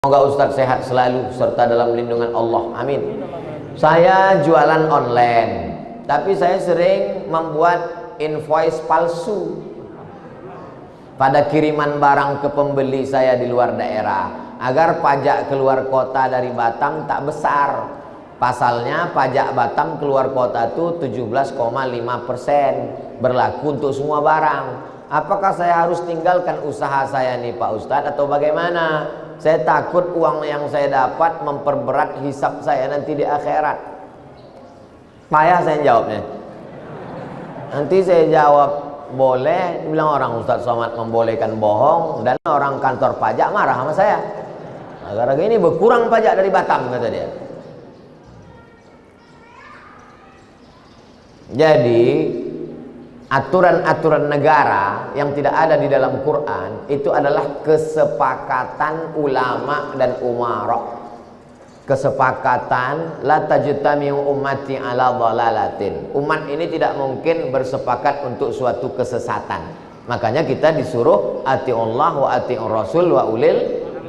Semoga Ustadz sehat selalu serta dalam lindungan Allah. Amin. Saya jualan online, tapi saya sering membuat invoice palsu pada kiriman barang ke pembeli saya di luar daerah, agar pajak keluar kota dari Batam tak besar. Pasalnya pajak Batam keluar kota itu 17,5%, berlaku untuk semua barang. Apakah saya harus tinggalkan usaha saya nih Pak Ustadz atau bagaimana? Saya takut uang yang saya dapat memperberat hisab saya nanti di akhirat. Payah saya jawabnya. Nanti saya jawab boleh, dibilang orang Ustadz Somad membolehkan bohong, dan orang kantor pajak marah sama saya. Nah, gara-gara ini berkurang pajak dari Batam, kata dia. Jadi aturan-aturan negara yang tidak ada di dalam Quran itu adalah kesepakatan ulama dan umarok. Kesepakatan la tajtami'u ummati ala dhalalatin. Umat ini tidak mungkin bersepakat untuk suatu kesesatan. Makanya kita disuruh atiullah wa atiur rasul wa ulil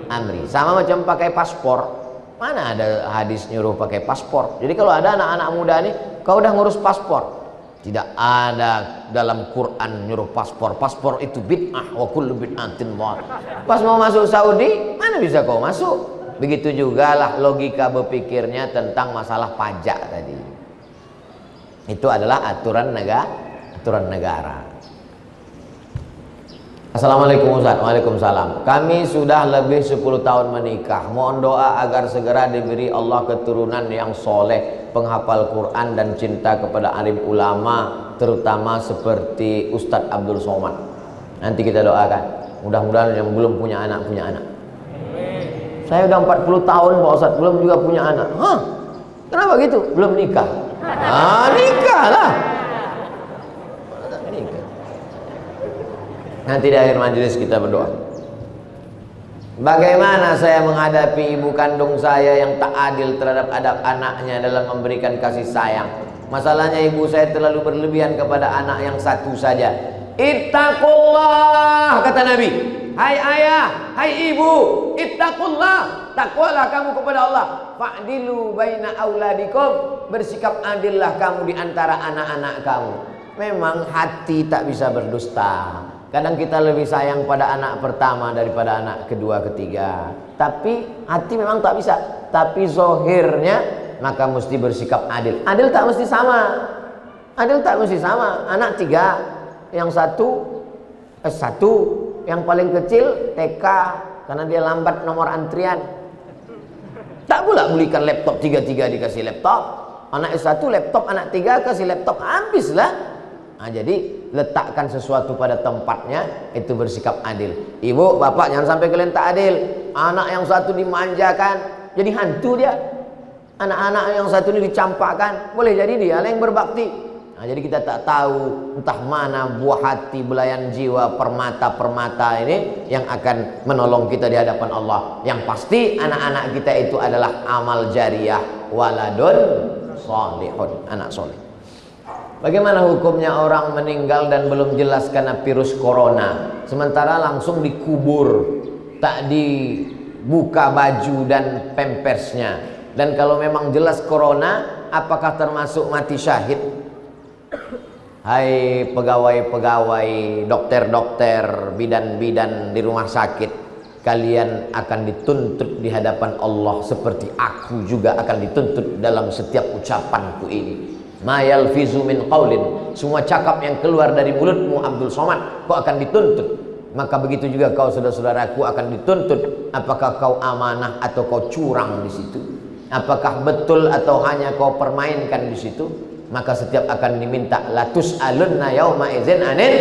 amri. Sama macam pakai paspor. Mana ada hadis nyuruh pakai paspor? Jadi kalau ada anak-anak muda nih, kau udah ngurus paspor. Tidak ada dalam Quran nyuruh paspor. Paspor itu bid'ah wa kullu bid'atin dhalalah. Pas mau masuk Saudi, mana bisa kau masuk? Begitu juga lah logika berpikirnya tentang masalah pajak tadi. Itu adalah aturan negara. Assalamualaikum Ustaz. Waalaikumsalam. Kami sudah lebih 10 tahun menikah. Mohon doa agar segera diberi Allah keturunan yang soleh, penghafal Quran dan cinta kepada alim ulama, terutama seperti Ustadz Abdul Somad. Nanti kita doakan. Mudah-mudahan yang belum punya anak punya anak. Saya udah 40 tahun Pak Ustadz belum juga punya anak. Hah? Kenapa gitu? Belum nikah. Nikah lah. Nanti di akhir majelis kita berdoa. Bagaimana saya menghadapi ibu kandung saya yang tak adil terhadap adab anaknya dalam memberikan kasih sayang? Masalahnya ibu saya terlalu berlebihan kepada anak yang satu saja. Ittaqullah, kata Nabi. Hai ayah, hai ibu, ittaqullah, takwalah kamu kepada Allah. Fa'dilu baina auladikum, bersikap adillah kamu di antara anak-anak kamu. Memang hati tak bisa berdusta. Kadang kita lebih sayang pada anak pertama daripada anak kedua, ketiga. Tapi hati memang tak bisa. Tapi zohirnya maka mesti bersikap adil. Adil tak mesti sama. Adil tak mesti sama. Anak 3, yang satu S1, yang paling kecil TK karena dia lambat nomor antrian. Tak pula belikan laptop 3 dikasih laptop. Anak S1 laptop, anak 3 kasih laptop, habislah. Nah, jadi letakkan sesuatu pada tempatnya, itu bersikap adil. Ibu, bapak jangan sampai kalian tak adil. Anak yang satu dimanjakan, jadi hantu dia. Anak-anak yang satu ini dicampakkan, boleh jadi dia yang berbakti. Nah, jadi kita tak tahu entah mana buah hati, belayan jiwa, permata-permata ini yang akan menolong kita di hadapan Allah. Yang pasti anak-anak kita itu adalah amal jariyah, waladun solihun, anak soleh. Bagaimana hukumnya orang meninggal dan belum jelas karena virus corona, sementara langsung dikubur, tak dibuka baju dan pempersnya? Dan kalau memang jelas corona, apakah termasuk mati syahid? Hai pegawai-pegawai, dokter-dokter, bidan-bidan di rumah sakit, kalian akan dituntut di hadapan Allah seperti aku juga akan dituntut dalam setiap ucapanku ini. Ma yalfizu min qaulin, semua cakap yang keluar dari mulutmu Abdul Somad, kau akan dituntut. Maka begitu juga kau saudara-saudaraku akan dituntut. Apakah kau amanah atau kau curang di situ? Apakah betul atau hanya kau permainkan di situ? Maka setiap akan diminta latus alunna yauma idzin anin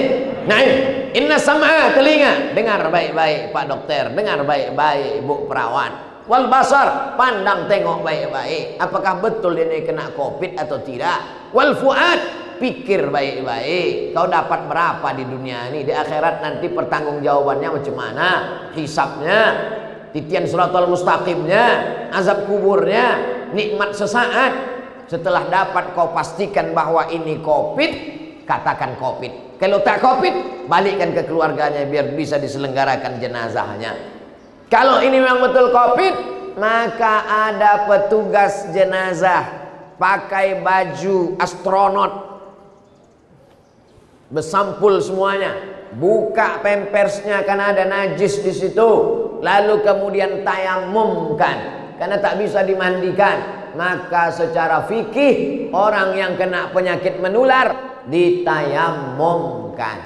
naim. Inna sam'a, telinga, dengar baik-baik Pak Dokter, dengar baik-baik Bu Perawat. Wal basar, pandang tengok baik-baik, apakah betul ini kena covid atau tidak. Wal fuad, pikir baik-baik, kau dapat berapa di dunia ini, di akhirat nanti pertanggungjawabannya macam mana, hisabnya, titian siratal mustaqimnya, azab kuburnya, nikmat sesaat. Setelah dapat kau pastikan bahwa ini covid, katakan covid. Kalau tak covid, balikkan ke keluarganya biar bisa diselenggarakan jenazahnya. Kalau ini memang betul COVID, maka ada petugas jenazah pakai baju astronot, bersampul semuanya, buka pempersnya karena ada najis di situ, lalu kemudian tayamumkan karena tak bisa dimandikan. Maka secara fikih orang yang kena penyakit menular ditayamumkan.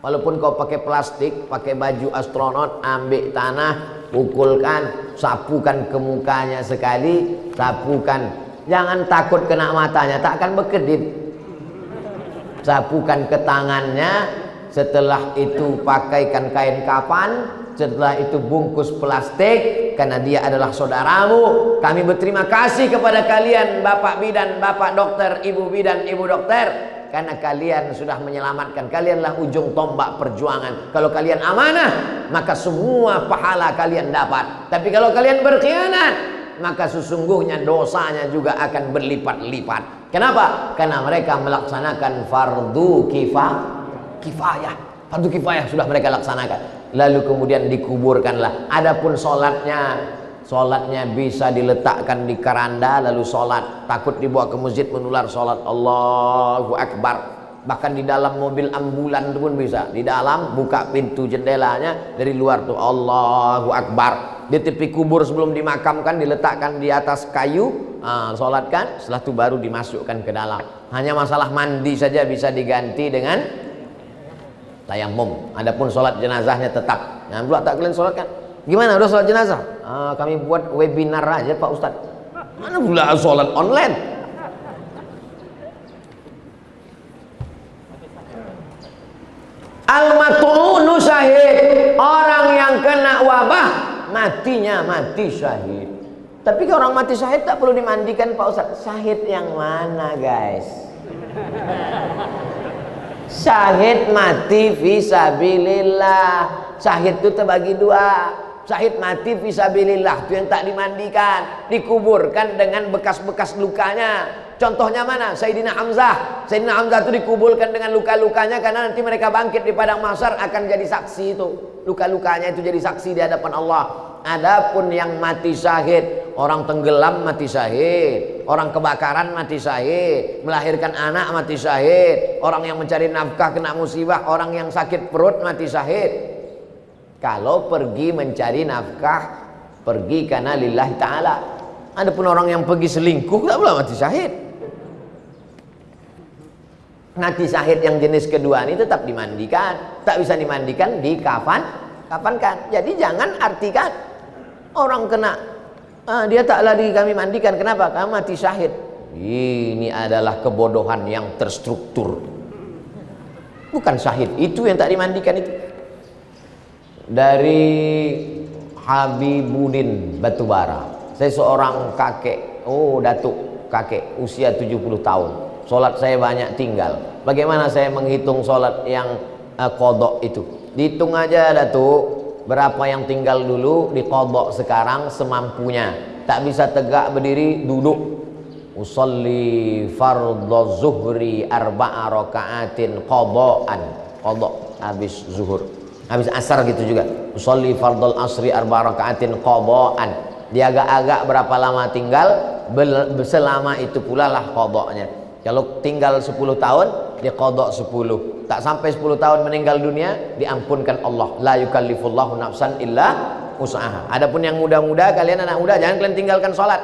Walaupun kau pakai plastik, pakai baju astronot, ambil tanah, pukulkan, sapukan ke mukanya sekali, sapukan. Jangan takut kena matanya, tak akan berkedip. Sapukan ke tangannya, setelah itu pakaikan kain kafan, setelah itu bungkus plastik, karena dia adalah saudaramu. Kami berterima kasih kepada kalian Bapak Bidan, Bapak Dokter, Ibu Bidan, Ibu Dokter, karena kalian sudah menyelamatkan. Kalianlah ujung tombak perjuangan. Kalau kalian amanah, maka semua pahala kalian dapat. Tapi kalau kalian berkhianat, maka sesungguhnya dosanya juga akan berlipat-lipat. Kenapa? Karena mereka melaksanakan fardu kifayah. Fardu kifayah sudah mereka laksanakan. Lalu kemudian dikuburkanlah. Adapun sholatnya bisa diletakkan di keranda lalu sholat. Takut dibawa ke masjid menular sholat. Allahu Akbar. Bahkan di dalam mobil ambulan itu pun bisa. Di dalam buka pintu jendelanya, dari luar tuh Allahu Akbar. Di tepi kubur sebelum dimakamkan diletakkan di atas kayu, sholatkan. Setelah itu baru dimasukkan ke dalam. Hanya masalah mandi saja bisa diganti dengan tayamum. Adapun sholat jenazahnya tetap. Jangan pula tak kalian sholatkan. Gimana udah sholat jenazah? Kami buat webinar aja Pak Ustadz. Mana pula sholat online? Al-mat'unu syahid. Orang yang kena wabah matinya mati syahid. Tapi kalau orang mati syahid tak perlu dimandikan Pak Ustadz. Syahid yang mana guys? Syahid mati fisabilillah. Syahid itu terbagi dua. Syahid mati fisabilillah itu yang tak dimandikan, dikuburkan dengan bekas-bekas lukanya. Contohnya mana? Sayyidina Hamzah. Sayyidina Hamzah itu dikuburkan dengan luka-lukanya karena nanti mereka bangkit di padang mahsyar akan jadi saksi itu. Luka-lukanya itu jadi saksi di hadapan Allah. Adapun yang mati syahid, orang tenggelam mati syahid, orang kebakaran mati syahid, melahirkan anak mati syahid, orang yang mencari nafkah kena musibah, orang yang sakit perut mati syahid. Kalau pergi mencari nafkah, pergi karena lillahi ta'ala. Adapun orang yang pergi selingkuh tak boleh mati syahid. Mati syahid yang jenis kedua ini tetap dimandikan. Tak bisa dimandikan, kafankan. Jadi jangan artikan orang kena dia tak lagi kami mandikan. Kenapa? Karena mati syahid. Ini adalah kebodohan yang terstruktur. Bukan syahid itu yang tak dimandikan itu. Dari Habibuddin Batubara. Saya seorang kakek, datuk kakek usia 70 tahun. Sholat saya banyak tinggal. Bagaimana saya menghitung sholat yang qadha itu? Dihitung aja datuk, berapa yang tinggal dulu di qadha sekarang semampunya. Tak bisa tegak berdiri, duduk. Usolli fardhu zuhri arba'a raka'atin qadha'an. Qadha habis zuhur. Habis asar gitu juga. Usolli fardhul asri arba'a raka'atin qadha'an. Dia agak-agak berapa lama tinggal, selama itu pula lah qadha'nya. Kalau tinggal 10 tahun, dia qadha' 10. Tak sampai 10 tahun meninggal dunia, diampunkan Allah. La yukallifullahu nafsan illa usaha. Adapun yang muda-muda, kalian anak muda, jangan kalian tinggalkan sholat.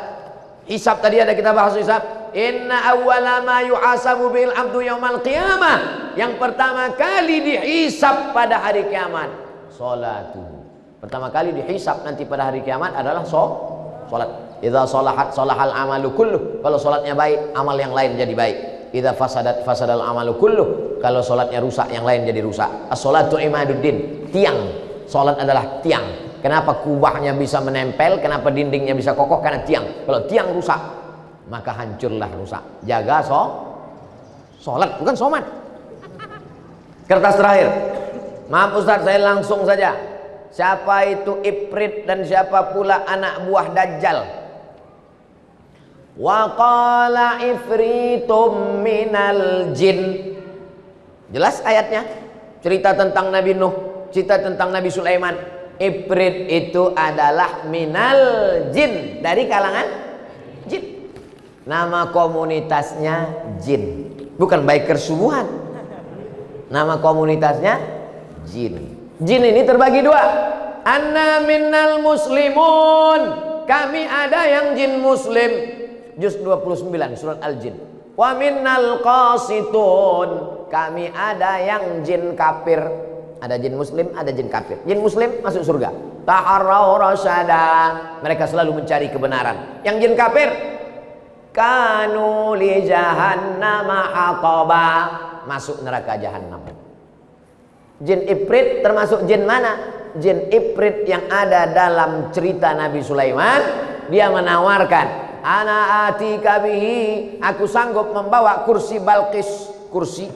Hisab tadi ada kita bahas hisab. Inna awwala ma yuhasabu bil abdu yaumal qiyamah. Yang pertama kali dihisab pada hari kiamat, salatuhu. Pertama kali dihisab nanti pada hari kiamat adalah salat. Idza salahat salahal amalu kulluh. Kalau salatnya baik, amal yang lain jadi baik. Idza fasadat fasadal amalu kulluh. Kalau salatnya rusak, yang lain jadi rusak. As-salatu imaduddin. Tiang. Salat adalah tiang. Kenapa kubahnya bisa menempel? Kenapa dindingnya bisa kokoh? Karena tiang. Kalau tiang rusak, maka hancurlah rusak. Jaga sholat, bukan somat. Kertas terakhir. Maaf Ustaz, saya langsung saja. Siapa itu Ifrit dan siapa pula anak buah Dajjal? Wa qala ifritum minal jin. Jelas ayatnya. Cerita tentang Nabi Nuh, cerita tentang Nabi Sulaiman. Ifrit itu adalah minal jin, dari kalangan jin. Nama komunitasnya jin, bukan bikers subuhan. Nama komunitasnya jin. Jin ini terbagi dua. Anna minnal muslimun, kami ada yang jin muslim, juz 29 surat Al-Jin. Wa minnal qasitun, kami ada yang jin kafir. Ada jin muslim, ada jin kafir. Jin muslim masuk surga. Taharrau rasyada, mereka selalu mencari kebenaran. Yang jin kafir, kanu li jahannama hataba, masuk neraka jahanam. Jin ifrit termasuk jin mana? Jin ifrit yang ada dalam cerita Nabi Sulaiman. Dia menawarkan, ana atika bihi, aku sanggup membawa kursi Balqis, kursi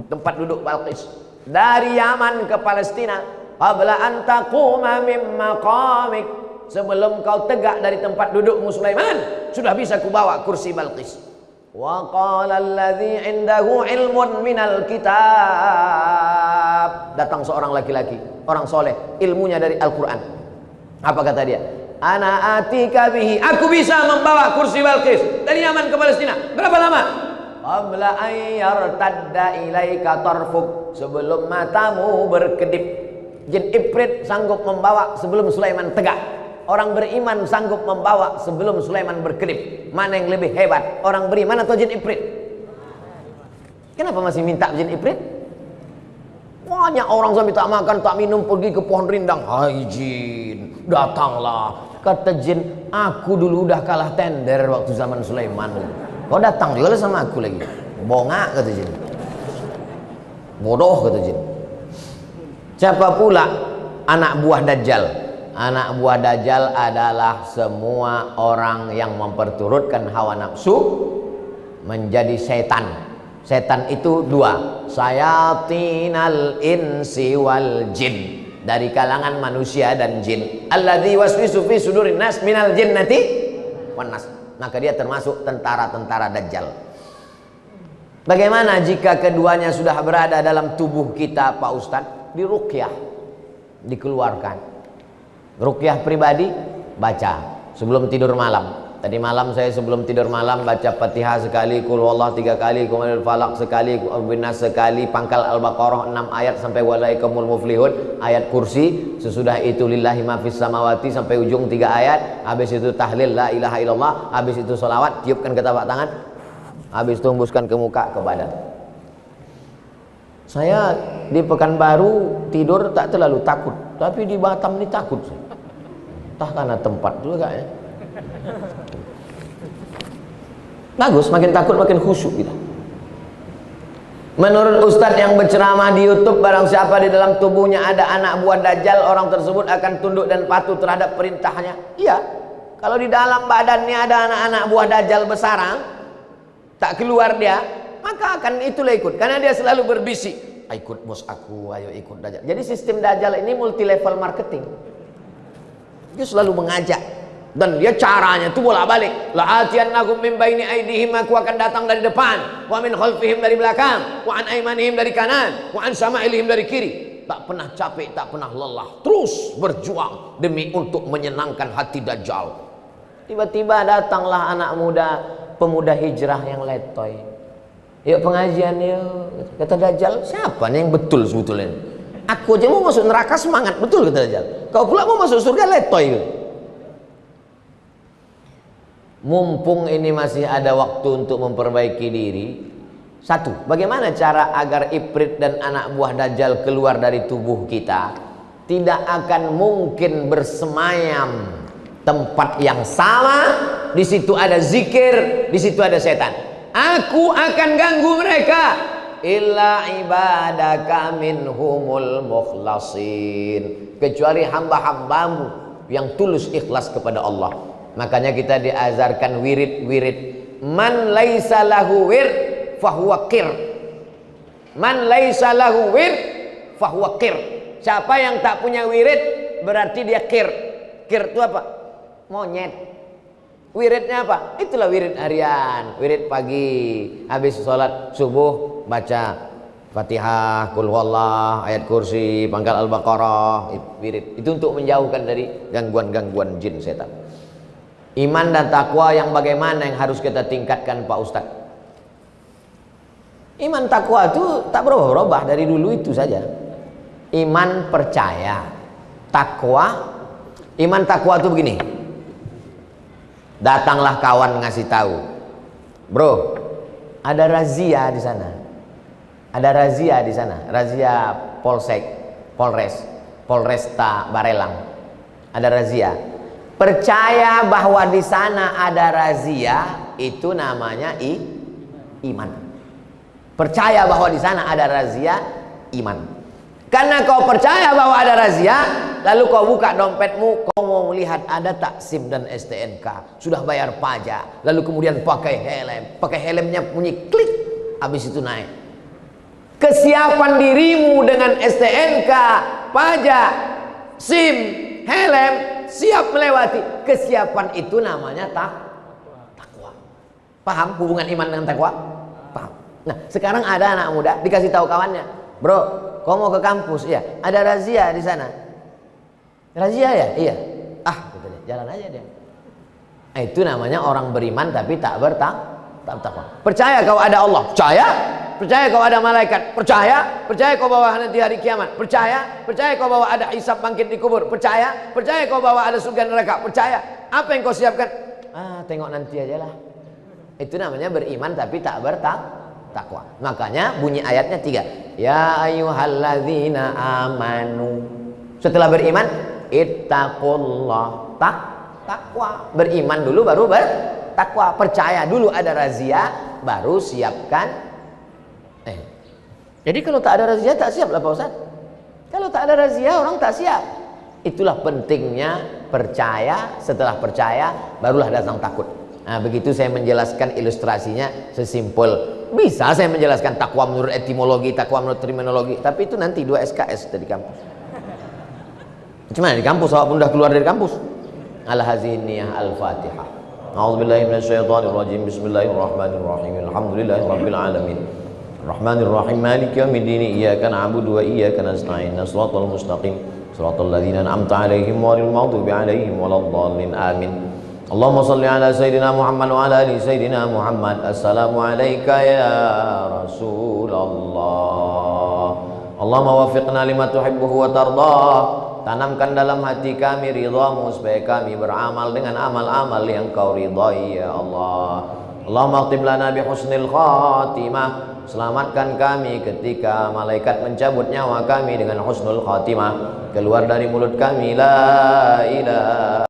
tempat duduk Balqis, dari Yaman ke Palestina. Qabla an taquma min maqamik, sebelum kau tegak dari tempat dudukmu Sulaiman, sudah bisa kubawa kursi Balqis. Wa qala alladhi indahu ilmun minal kitab, datang seorang laki-laki, orang soleh, ilmunya dari Al-Quran. Apa kata dia? Ana atika bihi, aku bisa membawa kursi Balqis dari Yaman ke Palestina. Berapa lama? Qabla an yartadda ilaika tarfuk, sebelum matamu berkedip. Jin ifrit sanggup membawa sebelum Sulaiman tegak. Orang beriman sanggup membawa sebelum Sulaiman berkedip. Mana yang lebih hebat, orang beriman atau jin ifrit? Kenapa masih minta jin ifrit? Banyak orang sampai tak makan tak minum pergi ke pohon rindang. Hai jin, datanglah. Kata jin, aku dulu udah kalah tender waktu zaman Sulaiman. Kau datang juga sama aku lagi. Bongak, kata jin. Bodoh, kata jin. Siapa pula anak buah Dajjal? Anak buah Dajjal adalah semua orang yang memperturutkan hawa nafsu menjadi setan. Setan itu dua, sayatinal insi wal jin, dari kalangan manusia dan jin. Alladzi waswisu fi sudurin nas minal jinnati wan nas. Maka dia termasuk tentara-tentara Dajjal. Bagaimana jika keduanya sudah berada dalam tubuh kita, Pak Ustadz? Diruqyah, dikeluarkan. Ruqyah pribadi, baca sebelum tidur malam. Tadi malam saya sebelum tidur malam baca Fatihah sekali, Qul huwallahu 3 kali, Qul falaq sekali, Qul nas sekali, pangkal Al-Baqarah 6 ayat sampai walaikumul muflihun, ayat kursi. Sesudah itu lillahi ma fis samawati sampai ujung 3 ayat. Habis itu tahlil la ilaha illallah, habis itu selawat, tiupkan ke telapak tangan, habis itu hembuskan ke muka, ke badan. Saya di Pekanbaru tidur tak terlalu takut, tapi di Batam ini takut. Entah karena tempat juga ya. Bagus, makin takut makin khusyuk kita. Menurut Ustadz yang berceramah di YouTube, barang siapa di dalam tubuhnya ada anak buah Dajjal, orang tersebut akan tunduk dan patuh terhadap perintahnya. Iya, kalau di dalam badannya ada anak-anak buah Dajjal bersarang, tak keluar dia, maka akan itulah ikut, karena dia selalu berbisik, ikut bos aku, ayo ikut Dajjal. Jadi sistem Dajjal ini multi level marketing. Dia selalu mengajak, dan dia caranya itu bolak-balik. La'atiyannakum min baini aydihim, aku akan datang dari depan, wa min khalfihim dari belakang, wa an aymanihim dari kanan, wa an sama'ilihim dari kiri. Tak pernah capek, tak pernah lelah, terus berjuang demi untuk menyenangkan hati Dajjal. Tiba-tiba datanglah anak muda, pemuda hijrah yang letoy. Yuk pengajian yuk. Kata Dajjal, siapa nih yang betul sebetulnya? Aku aja mau masuk neraka semangat betul, kata Dajjal. Kau pula mau masuk surga letoy. Mumpung ini masih ada waktu untuk memperbaiki diri. Satu, bagaimana cara agar ifrit dan anak buah Dajjal keluar dari tubuh kita? Tidak akan mungkin bersemayam tempat yang sama. Di situ ada zikir, di situ ada setan. Aku akan ganggu mereka. Illa ibadaka minhumul mukhlasin, kecuali hamba-hambamu yang tulus ikhlas kepada Allah. Makanya kita diajarkan wirid-wirid. Man laisa lahu wir fahuwa qir. Man laisa lahu wir fahuwa qir. Siapa yang tak punya wirid berarti dia qir. Qir itu apa? Monyet. Wiridnya apa? Itulah wirid harian, wirid pagi, habis sholat subuh baca Fatihah, Qul huwallah, ayat kursi, pangkal Al-Baqarah, wirid. Itu untuk menjauhkan dari gangguan-gangguan jin setan. Iman dan takwa yang bagaimana yang harus kita tingkatkan Pak Ustadz? Iman takwa itu tak berubah-ubah dari dulu itu saja. Iman percaya, takwa. Iman takwa itu begini. Datanglah kawan ngasih tahu, bro, ada razia di sana. Ada razia di sana, razia Polsek, Polresta Barelang. Ada razia. Percaya bahwa di sana ada razia, itu namanya iman. Percaya bahwa di sana ada razia, iman. Karena kau percaya bahwa ada razia, lalu kau buka dompetmu, kau mau melihat ada tak SIM dan STNK, sudah bayar pajak, lalu kemudian pakai helmnya bunyi klik, habis itu naik. Kesiapan dirimu dengan STNK, pajak, SIM, helm, siap melewati. Kesiapan itu namanya takwa. Paham hubungan iman dengan takwa? Paham. Nah, sekarang ada anak muda dikasih tahu kawannya, bro, kau mau ke kampus? Iya. Ada razia di sana. Razia ya? Iya. Ah, gitu deh. Jalan aja dia. Itu namanya orang beriman tapi tak bertakwa. Percaya kau ada Allah? Percaya. Percaya kau ada malaikat? Percaya. Percaya kau bahwa nanti hari kiamat? Percaya. Percaya kau bahwa ada hisab bangkit di kubur? Percaya. Percaya kau bahwa ada surga neraka? Percaya. Apa yang kau siapkan? Tengok nanti aja lah. Itu namanya beriman tapi tak bertakwa. Makanya bunyi ayatnya 3. Ya ayyuhalladzina amanu. Setelah beriman, ittaqullah. Takwa. Beriman dulu baru bertakwa. Percaya dulu ada razia, baru siapkan. Jadi kalau tak ada razia tak siap lah Pak Ustaz. Kalau tak ada razia orang tak siap. Itulah pentingnya percaya. Setelah percaya barulah datang takut. Nah, begitu saya menjelaskan ilustrasinya sesimpel. Bisa saya menjelaskan takwa menurut etimologi, takwa menurut terminologi, tapi itu nanti 2 SKS dari kampus. Cuman di kampus, awak pun udah keluar dari kampus. Al-Haziniyah Al-Fatihah. A'udzubillahi minasyaitonirrajim. Bismillahirrahmanirrahim. Alhamdulillahirabbil alamin. Rahmanirrahim. Maliki yaumiddin. Iyyaka na'budu wa iyyaka nasta'in. Shiratal mustaqim. Shiratal ladzina an'amta 'alaihim ghairil maghdubi 'alaihim waladdallin. Amin. Allahumma shalli ala sayyidina Muhammad wa ala ali sayyidina Muhammad. Assalamu alayka ya Rasulullah. Allahumma waffiqna lima tuhibbuhu wa tardah. Tanamkan dalam hati kami ridhamu supaya kami beramal dengan amal-amal yang kau ridhai ya Allah. Allahumma aktib lana bi husnil khatimah. Selamatkan kami ketika malaikat mencabut nyawa kami dengan husnul khatimah. Keluar dari mulut kami la ilaha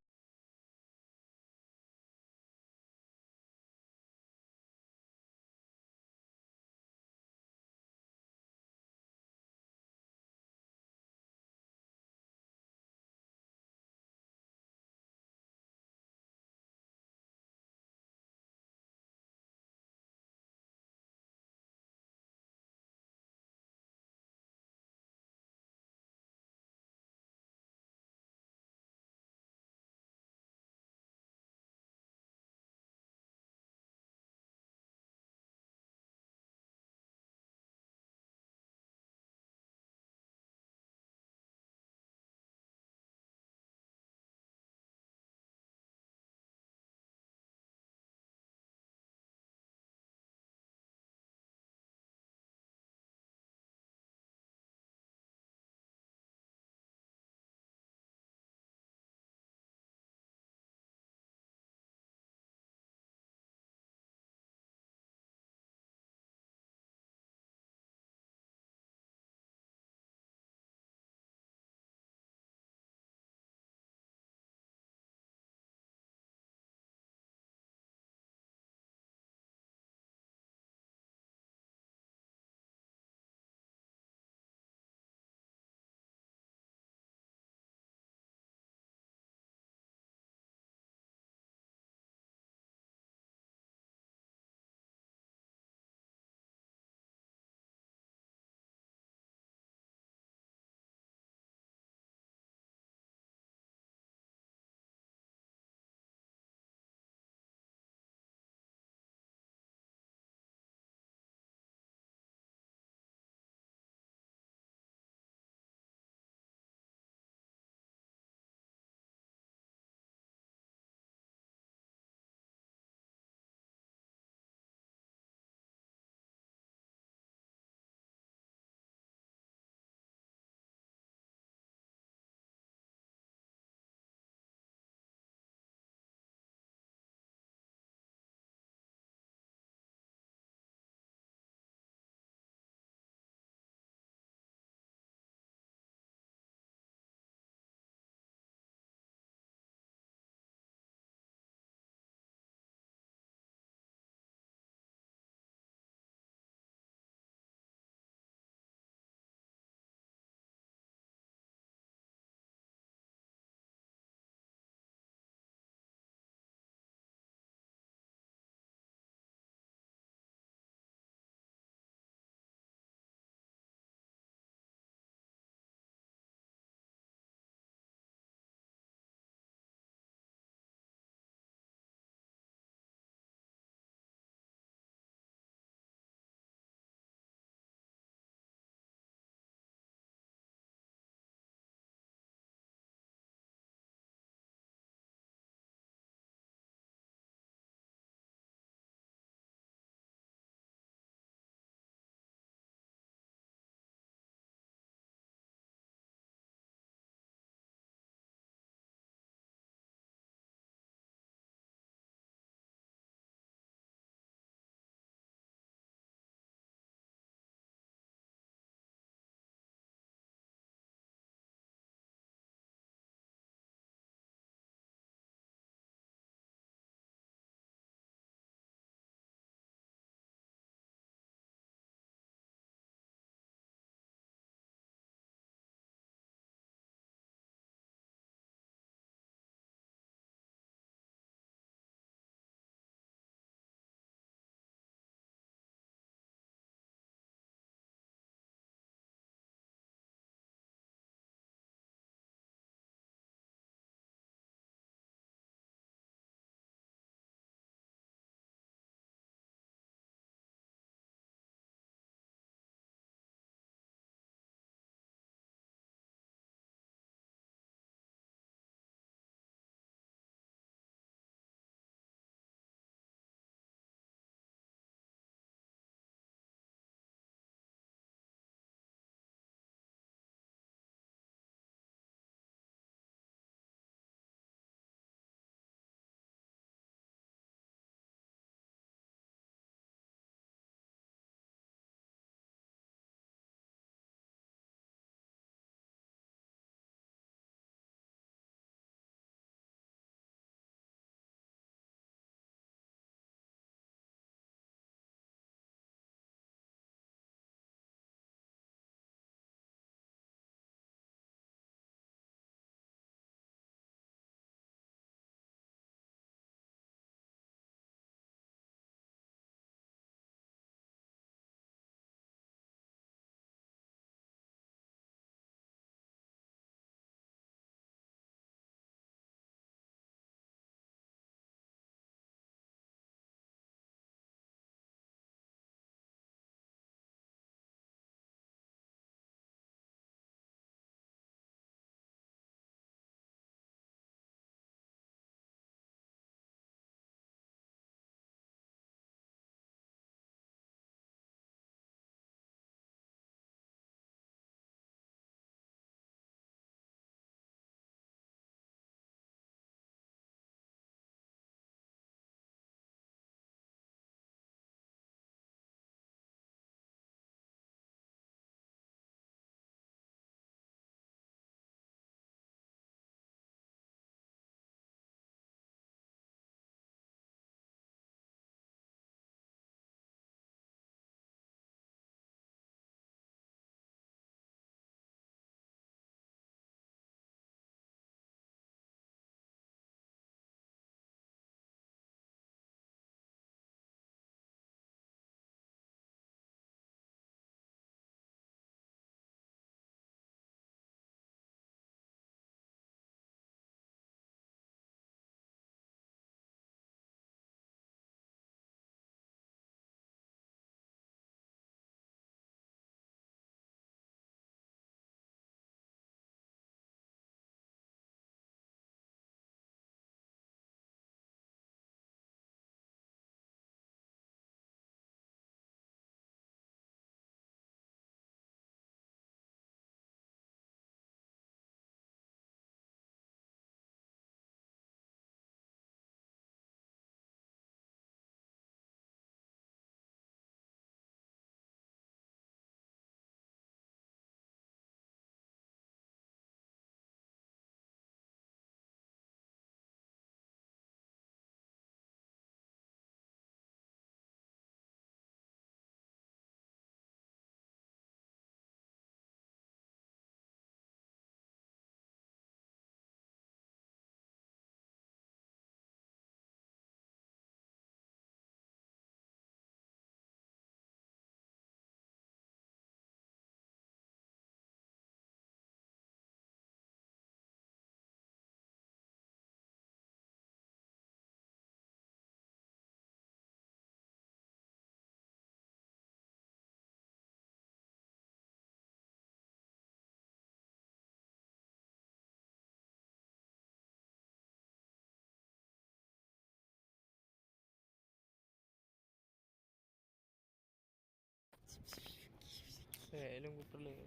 Belum perlu.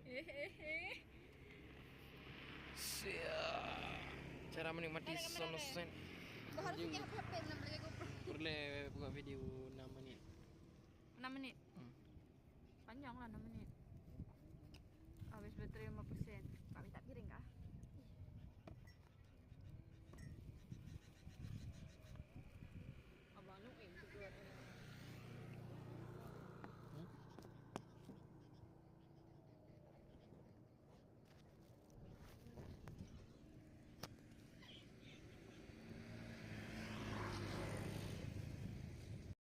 Siap. Cara menikmati sunset. Kau harus punya HP 6 lagi GoPro. Boleh buka video 6 menit. 6 menit. Panjang lah 6 menit. Habis baterai 5%. Kak minta piring kah?